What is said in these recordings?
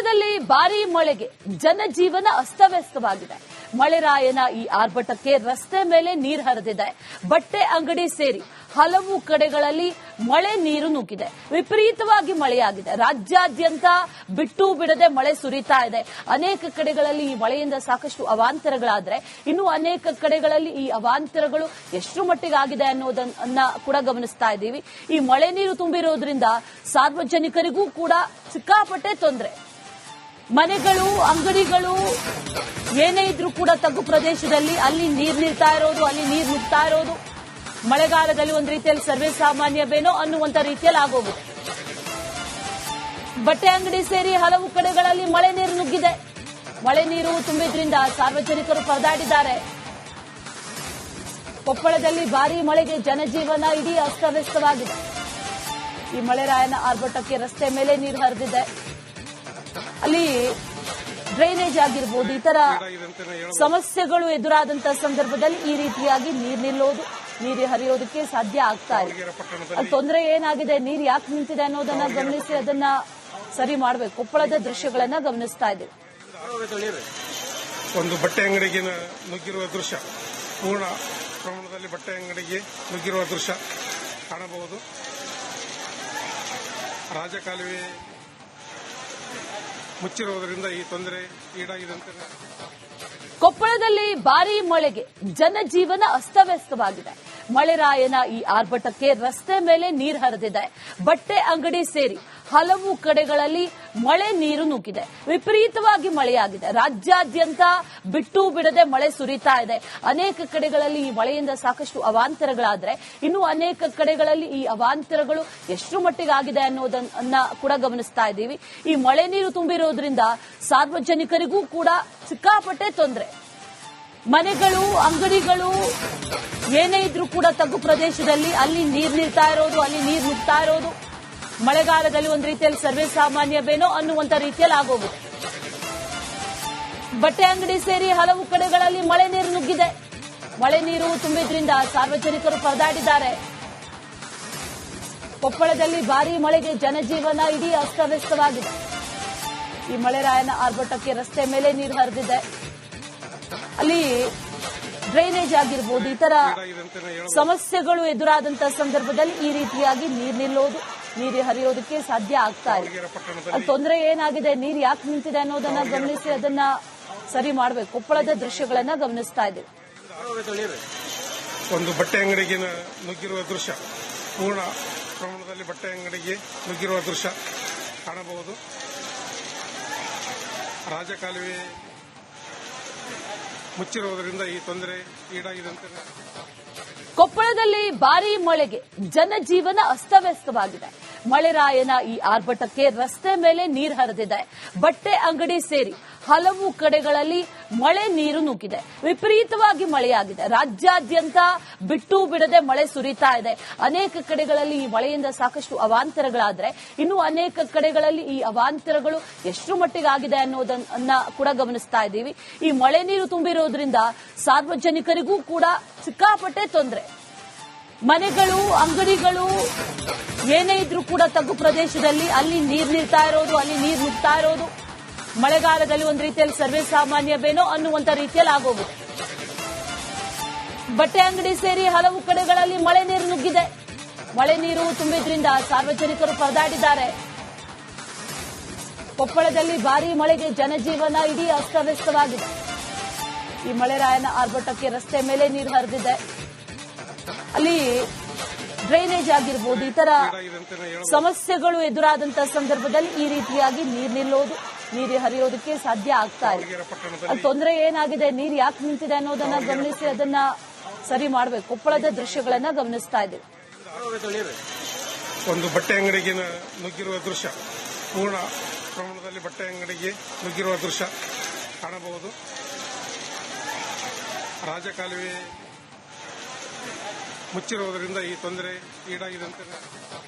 ಕೊಪ್ಪಳದಲ್ಲಿ ಭಾರೀ ಮಳೆಗೆ ಜನಜೀವನ ಅಸ್ತವ್ಯಸ್ತವಾಗಿದೆ. ಮಳೆರಾಯನ ಈ ಆರ್ಭಟಕ್ಕೆ ರಸ್ತೆ ಮೇಲೆ ನೀರು ಹರಿದಿದೆ. ಬಟ್ಟೆ ಅಂಗಡಿ ಸೇರಿ ಹಲವು ಕಡೆಗಳಲ್ಲಿ ಮಳೆ ನೀರು ನುಗ್ಗಿದೆ. ವಿಪರೀತವಾಗಿ ಮಳೆಯಾಗಿದೆ. ರಾಜ್ಯಾದ್ಯಂತ ಬಿಟ್ಟು ಬಿಡದೆ ಮಳೆ ಸುರಿತಾ ಇದೆ. ಅನೇಕ ಕಡೆಗಳಲ್ಲಿ ಈ ಮಳೆಯಿಂದ ಸಾಕಷ್ಟು ಅವಾಂತರಗಳಾದ್ರೆ, ಇನ್ನು ಅನೇಕ ಕಡೆಗಳಲ್ಲಿ ಈ ಅವಾಂತರಗಳು ಎಷ್ಟು ಮಟ್ಟಿಗೆ ಆಗಿದೆ ಅನ್ನೋದನ್ನ ಕೂಡ ಗಮನಿಸ್ತಾ ಇದ್ದೀವಿ. ಈ ಮಳೆ ನೀರು ತುಂಬಿರೋದ್ರಿಂದ ಸಾರ್ವಜನಿಕರಿಗೂ ಕೂಡ ಸಿಕ್ಕಾಪಟ್ಟೆ ತೊಂದರೆ. ಮನೆಗಳು, ಅಂಗಡಿಗಳು ಏನೇ ಇದ್ರೂ ಕೂಡ ತಗ್ಗು ಪ್ರದೇಶದಲ್ಲಿ ಅಲ್ಲಿ ನೀರು ನಿಲ್ತಾ ಇರೋದು, ಅಲ್ಲಿ ನೀರು ನುಗ್ತಾ ಇರೋದು ಮಳೆಗಾಲದಲ್ಲಿ ಒಂದು ರೀತಿಯಲ್ಲಿ ಸರ್ವೇ ಸಾಮಾನ್ಯವೇನೋ ಅನ್ನುವಂತ ರೀತಿಯಲ್ಲಿ ಆಗೋಗಿದೆ. ಬಟ್ಟೆ ಅಂಗಡಿ ಸೇರಿ ಹಲವು ಕಡೆಗಳಲ್ಲಿ ಮಳೆ ನೀರು ನುಗ್ಗಿದೆ. ಮಳೆ ನೀರು ತುಂಬಿದ್ರಿಂದ ಸಾರ್ವಜನಿಕರು ಪರದಾಡಿದ್ದಾರೆ. ಕೊಪ್ಪಳದಲ್ಲಿ ಭಾರೀ ಮಳೆಗೆ ಜನಜೀವನ ಇಡೀ ಅಸ್ತವ್ಯಸ್ತವಾಗಿದೆ. ಈ ಮಳೆರಾಯನ ಆರ್ಭಟಕ್ಕೆ ರಸ್ತೆ ಮೇಲೆ ನೀರು ಹರಿದಿದೆ. ಅಲ್ಲಿ ಡ್ರೈನೇಜ್ ಆಗಿರ್ಬೋದು, ಇತರ ಸಮಸ್ಯೆಗಳು ಎದುರಾದಂತಹ ಸಂದರ್ಭದಲ್ಲಿ ಈ ರೀತಿಯಾಗಿ ನೀರು ನಿಲ್ಲೋದು, ನೀರು ಹರಿಯೋದಕ್ಕೆ ಸಾಧ್ಯ ಆಗ್ತಾ ಇದೆ. ಅಲ್ಲಿ ತೊಂದರೆ ಏನಾಗಿದೆ, ನೀರು ಯಾಕೆ ನಿಂತಿದೆ ಅನ್ನೋದನ್ನ ಗಮನಿಸಿ ಅದನ್ನ ಸರಿ ಮಾಡಬೇಕು. ಕೊಪ್ಪಳದ ದೃಶ್ಯಗಳನ್ನ ಗಮನಿಸ್ತಾ ಇದ್ದೀವಿ. ಒಂದು ಬಟ್ಟೆ ಅಂಗಡಿಗೆ ನುಗ್ಗಿರುವ ದೃಶ್ಯ, ಪೂರ್ಣ ಪ್ರಮಾಣದಲ್ಲಿ ಬಟ್ಟೆ ಅಂಗಡಿಗೆ ನುಗ್ಗಿರುವ ದೃಶ್ಯ ಕಾಣಬಹುದು. ರಾಜಕಾಲುವೆ ಮುಚ್ಚಿರುವುದರಿಂದ ಈ ತೊಂದರೆ ಈಡಾಗಿದೆ ಅಂತ. ಕೊಪ್ಪಳದಲ್ಲಿ ಭಾರೀ ಮಳೆಗೆ ಜನಜೀವನ ಅಸ್ತವ್ಯಸ್ತವಾಗಿದೆ. ಮಳೆರಾಯನ ಈ ಆರ್ಭಟಕ್ಕೆ ರಸ್ತೆ ಮೇಲೆ ನೀರು ಹರಿದಿದೆ. ಬಟ್ಟೆ ಅಂಗಡಿ ಸೇರಿ ಹಲವು ಕಡೆಗಳಲ್ಲಿ ಮಳೆ ನೀರು ನುಗ್ಗಿದೆ. ವಿಪರೀತವಾಗಿ ಮಳೆಯಾಗಿದೆ. ರಾಜ್ಯಾದ್ಯಂತ ಬಿಟ್ಟು ಬಿಡದೆ ಮಳೆ ಸುರಿತಾ ಇದೆ. ಅನೇಕ ಕಡೆಗಳಲ್ಲಿ ಈ ಮಳೆಯಿಂದ ಸಾಕಷ್ಟು ಅವಾಂತರಗಳಾದ್ರೆ, ಇನ್ನು ಅನೇಕ ಕಡೆಗಳಲ್ಲಿ ಈ ಅವಾಂತರಗಳು ಎಷ್ಟು ಮಟ್ಟಿಗೆ ಆಗಿದೆ ಅನ್ನೋದನ್ನ ಕೂಡ ಗಮನಿಸ್ತಾ ಇದ್ದೀವಿ. ಈ ಮಳೆ ನೀರು ತುಂಬಿರೋದ್ರಿಂದ ಸಾರ್ವಜನಿಕರಿಗೂ ಕೂಡ ಸಿಕ್ಕಾಪಟ್ಟೆ ತೊಂದರೆ. ಮನೆಗಳು, ಅಂಗಡಿಗಳು ಏನೇ ಇದ್ರೂ ಕೂಡ ತಗ್ಗು ಪ್ರದೇಶದಲ್ಲಿ ಅಲ್ಲಿ ನೀರು ನಿಲ್ತಾ ಇರೋದು, ಅಲ್ಲಿ ನೀರು ನುಗ್ತಾ ಇರೋದು ಮಳೆಗಾಲದಲ್ಲಿ ಒಂದು ರೀತಿಯಲ್ಲಿ ಸರ್ವೇ ಸಾಮಾನ್ಯವೇನೋ ಅನ್ನುವಂತ ರೀತಿಯಲ್ಲಿ ಆಗೋಗಿದೆ. ಬಟ್ಟೆ ಅಂಗಡಿ ಸೇರಿ ಹಲವು ಕಡೆಗಳಲ್ಲಿ ಮಳೆ ನೀರು ನುಗ್ಗಿದೆ. ಮಳೆ ನೀರು ತುಂಬಿದ್ರಿಂದ ಸಾರ್ವಜನಿಕರು ಪರದಾಡಿದ್ದಾರೆ. ಕೊಪ್ಪಳದಲ್ಲಿ ಭಾರೀ ಮಳೆಗೆ ಜನಜೀವನ ಇಡೀ ಅಸ್ತವ್ಯಸ್ತವಾಗಿದೆ. ಈ ಮಳೆರಾಯನ ಆರ್ಭಟಕ್ಕೆ ರಸ್ತೆ ಮೇಲೆ ನೀರು ಹರಿದಿದೆ. ಅಲ್ಲಿ ಡ್ರೈನೇಜ್ ಆಗಿರ್ಬೋದು, ಇತರ ಸಮಸ್ಯೆಗಳು ಎದುರಾದಂತಹ ಸಂದರ್ಭದಲ್ಲಿ ಈ ರೀತಿಯಾಗಿ ನೀರು ನಿಲ್ಲೋದು, ನೀರು ಹರಿಯೋದಕ್ಕೆ ಸಾಧ್ಯ ಆಗ್ತಾ ಇದೆ. ಅಲ್ಲಿ ತೊಂದರೆ ಏನಾಗಿದೆ, ನೀರು ಯಾಕೆ ನಿಂತಿದೆ ಅನ್ನೋದನ್ನ ಗಮನಿಸಿ ಅದನ್ನ ಸರಿ ಮಾಡಬೇಕು. ಕೊಪ್ಪಳದ ದೃಶ್ಯಗಳನ್ನ ಗಮನಿಸ್ತಾ ಇದ್ದೀವಿ. ಒಂದು ಬಟ್ಟೆ ಅಂಗಡಿಗೆ ನುಗ್ಗಿರುವ ದೃಶ್ಯ, ಪೂರ್ಣ ಪ್ರಮಾಣದಲ್ಲಿ ಬಟ್ಟೆ ಅಂಗಡಿಗೆ ನುಗ್ಗಿರುವ ದೃಶ್ಯ ಕಾಣಬಹುದು. ರಾಜಕಾಲುವೆ ಮುಚ್ಚಿರುವುದರಿಂದ ಈ ತೊಂದರೆ ಈಡಾಗಿದೆ ಅಂತ. ಕೊಪ್ಪಳದಲ್ಲಿ ಭಾರೀ ಮಳೆಗೆ ಜನಜೀವನ ಅಸ್ತವ್ಯಸ್ತವಾಗಿದೆ. ಮಳೆರಾಯನ ಈ ಆರ್ಭಟಕ್ಕೆ ರಸ್ತೆ ಮೇಲೆ ನೀರು ಹರಿದಿದೆ. ಬಟ್ಟೆ ಅಂಗಡಿ ಸೇರಿ ಹಲವು ಕಡೆಗಳಲ್ಲಿ ಮಳೆ ನೀರು ನುಗ್ಗಿದೆ. ವಿಪರೀತವಾಗಿ ಮಳೆಯಾಗಿದೆ. ರಾಜ್ಯಾದ್ಯಂತ ಬಿಟ್ಟು ಬಿಡದೆ ಮಳೆ ಸುರಿತಾ ಇದೆ. ಅನೇಕ ಕಡೆಗಳಲ್ಲಿ ಈ ಮಳೆಯಿಂದ ಸಾಕಷ್ಟು ಅವಾಂತರಗಳಾದ್ರೆ, ಇನ್ನು ಅನೇಕ ಕಡೆಗಳಲ್ಲಿ ಈ ಅವಾಂತರಗಳು ಎಷ್ಟು ಮಟ್ಟಿಗೆ ಆಗಿದೆ ಅನ್ನೋದನ್ನ ಕೂಡ ಗಮನಿಸ್ತಾ ಇದ್ದೀವಿ. ಈ ಮಳೆ ನೀರು ತುಂಬಿರೋದ್ರಿಂದ ಸಾರ್ವಜನಿಕರಿಗೂ ಕೂಡ ಸಿಕ್ಕಾಪಟ್ಟೆ ತೊಂದರೆ. ಮನೆಗಳು, ಅಂಗಡಿಗಳು ಏನೇ ಇದ್ರೂ ಕೂಡ ತಗ್ಗು ಪ್ರದೇಶದಲ್ಲಿ ಅಲ್ಲಿ ನೀರು ನಿಲ್ತಾ ಇರೋದು, ಅಲ್ಲಿ ನೀರು ನುಗ್ತಾ ಇರೋದು ಮಳೆಗಾಲದಲ್ಲಿ ಒಂದು ರೀತಿಯಲ್ಲಿ ಸರ್ವೇ ಸಾಮಾನ್ಯವೇನೋ ಅನ್ನುವಂತ ರೀತಿಯಲ್ಲಿ ಆಗೋಗಿದೆ. ಬಟ್ಟೆ ಅಂಗಡಿ ಸೇರಿ ಹಲವು ಕಡೆಗಳಲ್ಲಿ ಮಳೆ ನೀರು ನುಗ್ಗಿದೆ. ಮಳೆ ನೀರು ತುಂಬಿದ್ರಿಂದ ಸಾರ್ವಜನಿಕರು ಪರದಾಡಿದ್ದಾರೆ. ಕೊಪ್ಪಳದಲ್ಲಿ ಭಾರೀ ಮಳೆಗೆ ಜನಜೀವನ ಇಡೀ ಅಸ್ತವ್ಯಸ್ತವಾಗಿದೆ. ಈ ಮಳೆರಾಯನ ಆರ್ಭಟಕ್ಕೆ ರಸ್ತೆ ಮೇಲೆ ನೀರು ಹರಿದಿದೆ. ಅಲ್ಲಿ ಡ್ರೈನೇಜ್ ಆಗಿರ್ಬೋದು, ಇತರ ಸಮಸ್ಯೆಗಳು ಎದುರಾದಂತಹ ಸಂದರ್ಭದಲ್ಲಿ ಈ ರೀತಿಯಾಗಿ ನೀರು ನಿಲ್ಲೋದು, ನೀರು ಹರಿಯೋದಕ್ಕೆ ಸಾಧ್ಯ ಆಗ್ತಾ ಇದೆ. ಅಲ್ಲಿ ತೊಂದರೆ ಏನಾಗಿದೆ, ನೀರು ಯಾಕೆ ನಿಂತಿದೆ ಅನ್ನೋದನ್ನ ಗಮನಿಸಿ ಅದನ್ನ ಸರಿ ಮಾಡಬೇಕು. ಕೊಪ್ಪಳದ ದೃಶ್ಯಗಳನ್ನ ಗಮನಿಸ್ತಾ ಇದ್ದೀವಿ. ಒಂದು ಬಟ್ಟೆ ಅಂಗಡಿಗೆ ನುಗ್ಗಿರುವ ದೃಶ್ಯ, ಪೂರ್ಣ ಪ್ರಮಾಣದಲ್ಲಿ ಬಟ್ಟೆ ಅಂಗಡಿಗೆ ನುಗ್ಗಿರುವ ದೃಶ್ಯ ಕಾಣಬಹುದು. ರಾಜಕಾಲುವೆ ಮುಚ್ಚಿರುವುದರಿಂದ ಈ ತೊಂದರೆ ಈಡಾಗಿದೆ ಅಂತ.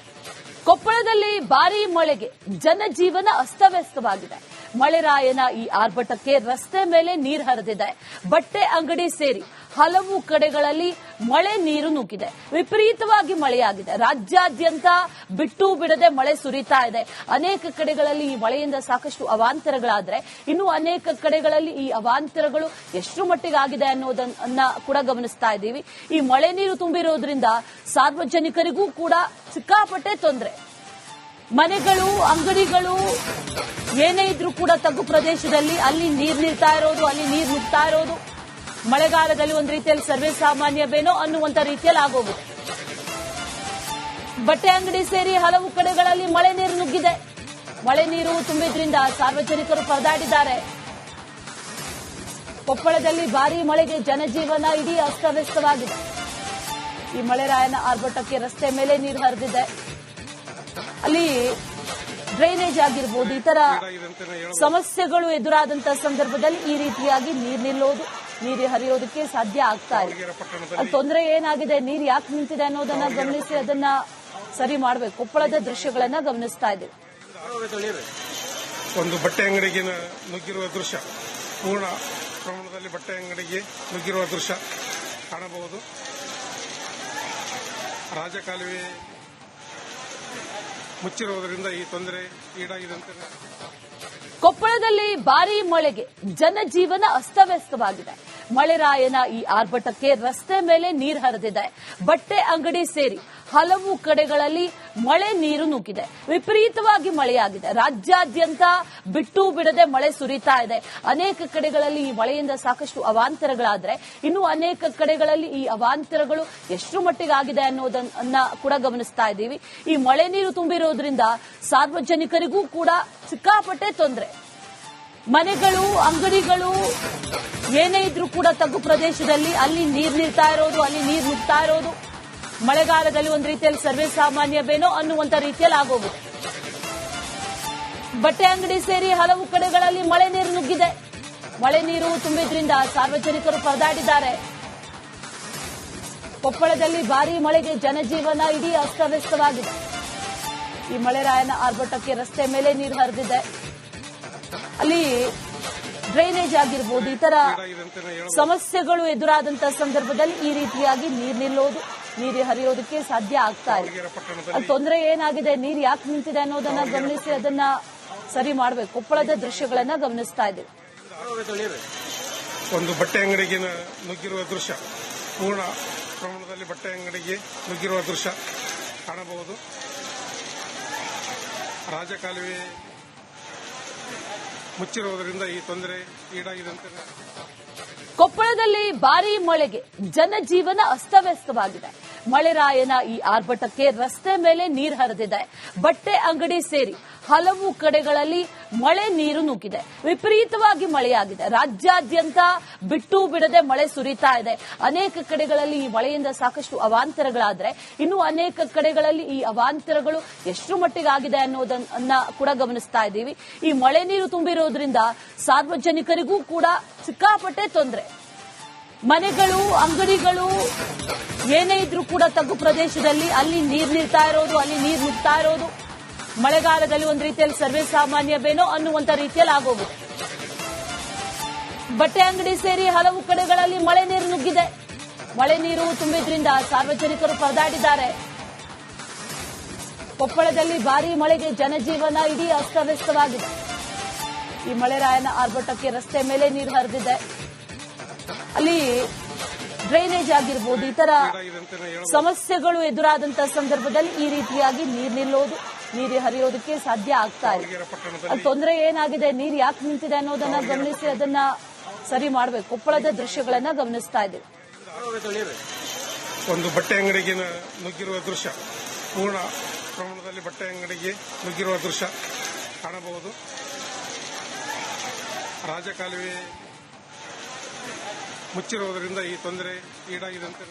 ಕೊಪ್ಪಳದಲ್ಲಿ ಭಾರೀ ಮಳೆಗೆ ಜನಜೀವನ ಅಸ್ತವ್ಯಸ್ತವಾಗಿದೆ. ಮಳೆರಾಯನ ಈ ಆರ್ಭಟಕ್ಕೆ ರಸ್ತೆ ಮೇಲೆ ನೀರು ಹರಿದಿದೆ. ಬಟ್ಟೆ ಅಂಗಡಿ ಸೇರಿ ಹಲವು ಕಡೆಗಳಲ್ಲಿ ಮಳೆ ನೀರು ನುಗ್ಗಿದೆ. ವಿಪರೀತವಾಗಿ ಮಳೆಯಾಗಿದೆ. ರಾಜ್ಯಾದ್ಯಂತ ಬಿಟ್ಟು ಬಿಡದೆ ಮಳೆ ಸುರಿತಾ ಇದೆ. ಅನೇಕ ಕಡೆಗಳಲ್ಲಿ ಈ ಮಳೆಯಿಂದ ಸಾಕಷ್ಟು ಅವಾಂತರಗಳಾದ್ರೆ ಇನ್ನು ಅನೇಕ ಕಡೆಗಳಲ್ಲಿ ಈ ಅವಾಂತರಗಳು ಎಷ್ಟು ಮಟ್ಟಿಗೆ ಆಗಿದೆ ಅನ್ನೋದನ್ನ ಕೂಡ ಗಮನಿಸ್ತಾ ಇದ್ದೀವಿ. ಈ ಮಳೆ ನೀರು ತುಂಬಿರೋದ್ರಿಂದ ಸಾರ್ವಜನಿಕರಿಗೂ ಕೂಡ ಸಿಕ್ಕಾಪಟ್ಟೆ ತೊಂದರೆ. ಮನೆಗಳು, ಅಂಗಡಿಗಳು ಏನೇ ಇದ್ರೂ ಕೂಡ ತಗ್ಗು ಪ್ರದೇಶದಲ್ಲಿ ಅಲ್ಲಿ ನೀರು ನಿಲ್ತಾ ಇರೋದು, ಅಲ್ಲಿ ನೀರು ನುಗ್ತಾ ಇರೋದು ಮಳೆಗಾಲದಲ್ಲಿ ಒಂದು ರೀತಿಯಲ್ಲಿ ಸರ್ವೇ ಸಾಮಾನ್ಯವೇನೋ ಅನ್ನುವಂತ ರೀತಿಯಲ್ಲಿ ಆಗೋಗಿದೆ. ಬಟ್ಟೆ ಅಂಗಡಿ ಸೇರಿ ಹಲವು ಕಡೆಗಳಲ್ಲಿ ಮಳೆ ನೀರು ನುಗ್ಗಿದೆ. ಮಳೆ ನೀರು ತುಂಬಿದ್ರಿಂದ ಸಾರ್ವಜನಿಕರು ಪರದಾಡಿದ್ದಾರೆ. ಕೊಪ್ಪಳದಲ್ಲಿ ಭಾರೀ ಮಳೆಗೆ ಜನಜೀವನ ಇಡೀ ಅಸ್ತವ್ಯಸ್ತವಾಗಿದೆ. ಈ ಮಳೆರಾಯನ ಆರ್ಭಟಕ್ಕೆ ರಸ್ತೆ ಮೇಲೆ ನೀರು ಹರಿದಿದೆ. ಅಲ್ಲಿ ಡ್ರೈನೇಜ್ ಆಗಿರ್ಬೋದು, ಇತರ ಸಮಸ್ಯೆಗಳು ಎದುರಾದಂತಹ ಸಂದರ್ಭದಲ್ಲಿ ಈ ರೀತಿಯಾಗಿ ನೀರು ನಿಲ್ಲೋದು, ನೀರು ಹರಿಯೋದಕ್ಕೆ ಸಾಧ್ಯ ಆಗ್ತಾ ಇದೆ. ಅಲ್ಲಿ ತೊಂದರೆ ಏನಾಗಿದೆ, ನೀರು ಯಾಕೆ ನಿಂತಿದೆ ಅನ್ನೋದನ್ನ ಗಮನಿಸಿ ಅದನ್ನ ಸರಿ ಮಾಡಬೇಕು. ಕೊಪ್ಪಳದ ದೃಶ್ಯಗಳನ್ನ ಗಮನಿಸ್ತಾ ಇದ್ದೀವಿ. ಒಂದು ಬಟ್ಟೆ ಅಂಗಡಿಗೆ ನುಗ್ಗಿರುವ ದೃಶ್ಯ, ಪೂರ್ಣ ಪ್ರಮಾಣದಲ್ಲಿ ಬಟ್ಟೆ ಅಂಗಡಿಗೆ ನುಗ್ಗಿರುವ ದೃಶ್ಯ ಕಾಣಬಹುದು. ರಾಜಕಾಲುವೆ ಮುಚ್ಚಿರುವುದರಿಂದ ಈ ತೊಂದರೆ ಈಡಾಗಿದೆ ಅಂತ. ಕೊಪ್ಪಳದಲ್ಲಿ ಭಾರೀ ಮಳೆಗೆ ಜನಜೀವನ ಅಸ್ತವ್ಯಸ್ತವಾಗಿದೆ. ಮಳೆರಾಯನ ಈ ಆರ್ಭಟಕ್ಕೆ ರಸ್ತೆ ಮೇಲೆ ನೀರು ಹರಿದಿದೆ. ಬಟ್ಟೆ ಅಂಗಡಿ ಸೇರಿ ಹಲವು ಕಡೆಗಳಲ್ಲಿ ಮಳೆ ನೀರು ನುಗ್ಗಿದೆ. ವಿಪರೀತವಾಗಿ ಮಳೆಯಾಗಿದೆ. ರಾಜ್ಯಾದ್ಯಂತ ಬಿಟ್ಟು ಬಿಡದೆ ಮಳೆ ಸುರಿತಾ ಇದೆ. ಅನೇಕ ಕಡೆಗಳಲ್ಲಿ ಈ ಮಳೆಯಿಂದ ಸಾಕಷ್ಟು ಅವಾಂತರಗಳಾದ್ರೆ ಇನ್ನು ಅನೇಕ ಕಡೆಗಳಲ್ಲಿ ಈ ಅವಾಂತರಗಳು ಎಷ್ಟು ಮಟ್ಟಿಗೆ ಆಗಿದೆ ಅನ್ನೋದನ್ನ ಕೂಡ ಗಮನಿಸ್ತಾ ಇದ್ದೀವಿ. ಈ ಮಳೆ ನೀರು ತುಂಬಿರೋದ್ರಿಂದ ಸಾರ್ವಜನಿಕರಿಗೂ ಕೂಡ ಸಿಕ್ಕಾಪಟ್ಟೆ ತೊಂದರೆ. ಮನೆಗಳು, ಅಂಗಡಿಗಳು ಏನೇ ಇದ್ರೂ ಕೂಡ ತಗ್ಗು ಪ್ರದೇಶದಲ್ಲಿ ಅಲ್ಲಿ ನೀರು ನಿಲ್ತಾ ಇರೋದು, ಅಲ್ಲಿ ನೀರು ನುಗ್ತಾ ಇರೋದು ಮಳೆಗಾಲದಲ್ಲಿ ಒಂದು ರೀತಿಯಲ್ಲಿ ಸರ್ವೇ ಸಾಮಾನ್ಯವೇನೋ ಅನ್ನುವಂತ ರೀತಿಯಲ್ಲಿ ಆಗೋಗಿದೆ. ಬಟ್ಟೆ ಅಂಗಡಿ ಸೇರಿ ಹಲವು ಕಡೆಗಳಲ್ಲಿ ಮಳೆ ನೀರು ನುಗ್ಗಿದೆ. ಮಳೆ ನೀರು ತುಂಬಿದ್ರಿಂದ ಸಾರ್ವಜನಿಕರು ಪರದಾಡಿದ್ದಾರೆ. ಕೊಪ್ಪಳದಲ್ಲಿ ಭಾರೀ ಮಳೆಗೆ ಜನಜೀವನ ಇಡೀ ಅಸ್ತವ್ಯಸ್ತವಾಗಿದೆ. ಈ ಮಳೆರಾಯನ ಆರ್ಭಟಕ್ಕೆ ರಸ್ತೆ ಮೇಲೆ ನೀರು ಹರಿದಿದೆ. ಅಲ್ಲಿ ಡ್ರೈನೇಜ್ ಆಗಿರ್ಬೋದು, ಇತರ ಸಮಸ್ಯೆಗಳು ಎದುರಾದಂತಹ ಸಂದರ್ಭದಲ್ಲಿ ಈ ರೀತಿಯಾಗಿ ನೀರು ನಿಲ್ಲೋದು, ನೀರು ಹರಿಯೋದಕ್ಕೆ ಸಾಧ್ಯ ಆಗ್ತಾ ಇದೆ. ಅಲ್ಲಿ ತೊಂದರೆ ಏನಾಗಿದೆ, ನೀರು ಯಾಕೆ ನಿಂತಿದೆ ಅನ್ನೋದನ್ನ ಗಮನಿಸಿ ಅದನ್ನ ಸರಿ ಮಾಡಬೇಕು. ಕೊಪ್ಪಳದ ದೃಶ್ಯಗಳನ್ನ ಗಮನಿಸ್ತಾ ಇದ್ದೀವಿ. ಒಂದು ಬಟ್ಟೆ ಅಂಗಡಿಗೆ ನುಗ್ಗಿರುವ ದೃಶ್ಯ, ಪೂರ್ಣ ಪ್ರಮಾಣದಲ್ಲಿ ಬಟ್ಟೆ ಅಂಗಡಿಗೆ ನುಗ್ಗಿರುವ ದೃಶ್ಯ ಕಾಣಬಹುದು. ರಾಜಕಾಲುವೆ ಮುಚ್ಚಿರುವುದರಿಂದ ಈ ತೊಂದರೆ ಈಡಾಗಿದೆ ಅಂತ. ಕೊಪ್ಪಳದಲ್ಲಿ ಭಾರೀ ಮಳೆಗೆ ಜನಜೀವನ ಅಸ್ತವ್ಯಸ್ತವಾಗಿದೆ. ಮಳೆರಾಯನ ಈ ಆರ್ಭಟಕ್ಕೆ ರಸ್ತೆ ಮೇಲೆ ನೀರು ಹರಿದಿದೆ. ಬಟ್ಟೆ ಅಂಗಡಿ ಸೇರಿ ಹಲವು ಕಡೆಗಳಲ್ಲಿ ಮಳೆ ನೀರು ನುಗ್ಗಿದೆ. ವಿಪರೀತವಾಗಿ ಮಳೆಯಾಗಿದೆ. ರಾಜ್ಯಾದ್ಯಂತ ಬಿಟ್ಟು ಬಿಡದೆ ಮಳೆ ಸುರಿತಾ ಇದೆ. ಅನೇಕ ಕಡೆಗಳಲ್ಲಿ ಈ ಮಳೆಯಿಂದ ಸಾಕಷ್ಟು ಅವಾಂತರಗಳಾದ್ರೆ ಇನ್ನು ಅನೇಕ ಕಡೆಗಳಲ್ಲಿ ಈ ಅವಾಂತರಗಳು ಎಷ್ಟು ಮಟ್ಟಿಗೆ ಆಗಿದೆ ಅನ್ನೋದನ್ನ ಕೂಡ ಗಮನಿಸ್ತಾ ಇದ್ದೀವಿ. ಈ ಮಳೆ ನೀರು ತುಂಬಿರೋದ್ರಿಂದ ಸಾರ್ವಜನಿಕರಿಗೂ ಕೂಡ ಸಿಕ್ಕಾಪಟ್ಟೆ ತೊಂದರೆ. ಮನೆಗಳು, ಅಂಗಡಿಗಳು ಏನೇ ಇದ್ರೂ ಕೂಡ ತಗ್ಗು ಪ್ರದೇಶದಲ್ಲಿ ಅಲ್ಲಿ ನೀರು ನಿಲ್ತಾ ಇರೋದು, ಅಲ್ಲಿ ನೀರು ನುಗ್ತಾ ಇರೋದು ಮಳೆಗಾಲದಲ್ಲಿ ಒಂದು ರೀತಿಯಲ್ಲಿ ಸರ್ವೇ ಸಾಮಾನ್ಯವೇನೋ ಅನ್ನುವಂತ ರೀತಿಯಲ್ಲಿ ಆಗೋಗಿದೆ. ಬಟ್ಟೆ ಅಂಗಡಿ ಸೇರಿ ಹಲವು ಕಡೆಗಳಲ್ಲಿ ಮಳೆ ನೀರು ನುಗ್ಗಿದೆ. ಮಳೆ ನೀರು ತುಂಬಿದ್ರಿಂದ ಸಾರ್ವಜನಿಕರು ಪರದಾಡಿದ್ದಾರೆ. ಕೊಪ್ಪಳದಲ್ಲಿ ಭಾರೀ ಮಳೆಗೆ ಜನಜೀವನ ಇಡೀ ಅಸ್ತವ್ಯಸ್ತವಾಗಿದೆ. ಈ ಮಳೆರಾಯನ ಆರ್ಭಟಕ್ಕೆ ರಸ್ತೆ ಮೇಲೆ ನೀರು ಹರಿದಿದೆ. ಅಲ್ಲಿ ಡ್ರೈನೇಜ್ ಆಗಿರ್ಬೋದು, ಇತರ ಸಮಸ್ಯೆಗಳು ಎದುರಾದಂತಹ ಸಂದರ್ಭದಲ್ಲಿ ಈ ರೀತಿಯಾಗಿ ನೀರು ನಿಲ್ಲೋದು, ನೀರು ಹರಿಯೋದಕ್ಕೆ ಸಾಧ್ಯ ಆಗ್ತಾ ಇದೆ. ಅಲ್ಲಿ ತೊಂದರೆ ಏನಾಗಿದೆ, ನೀರು ಯಾಕೆ ನಿಂತಿದೆ ಅನ್ನೋದನ್ನ ಗಮನಿಸಿ ಅದನ್ನ ಸರಿ ಮಾಡಬೇಕು. ಕೊಪ್ಪಳದ ದೃಶ್ಯಗಳನ್ನ ಗಮನಿಸ್ತಾ ಇದ್ದೀವಿ. ಒಂದು ಬಟ್ಟೆ ಅಂಗಡಿಗೆ ನುಗ್ಗಿರುವ ದೃಶ್ಯ, ಪೂರ್ಣ ಪ್ರಮಾಣದಲ್ಲಿ ಬಟ್ಟೆ ಅಂಗಡಿಗೆ ನುಗ್ಗಿರುವ ದೃಶ್ಯ ಕಾಣಬಹುದು. ರಾಜಕಾಲುವೆ ಮುಚ್ಚಿರುವುದರಿಂದ ಈ ತೊಂದರೆ ಈಡಾಗಿದೆ ಅಂತ.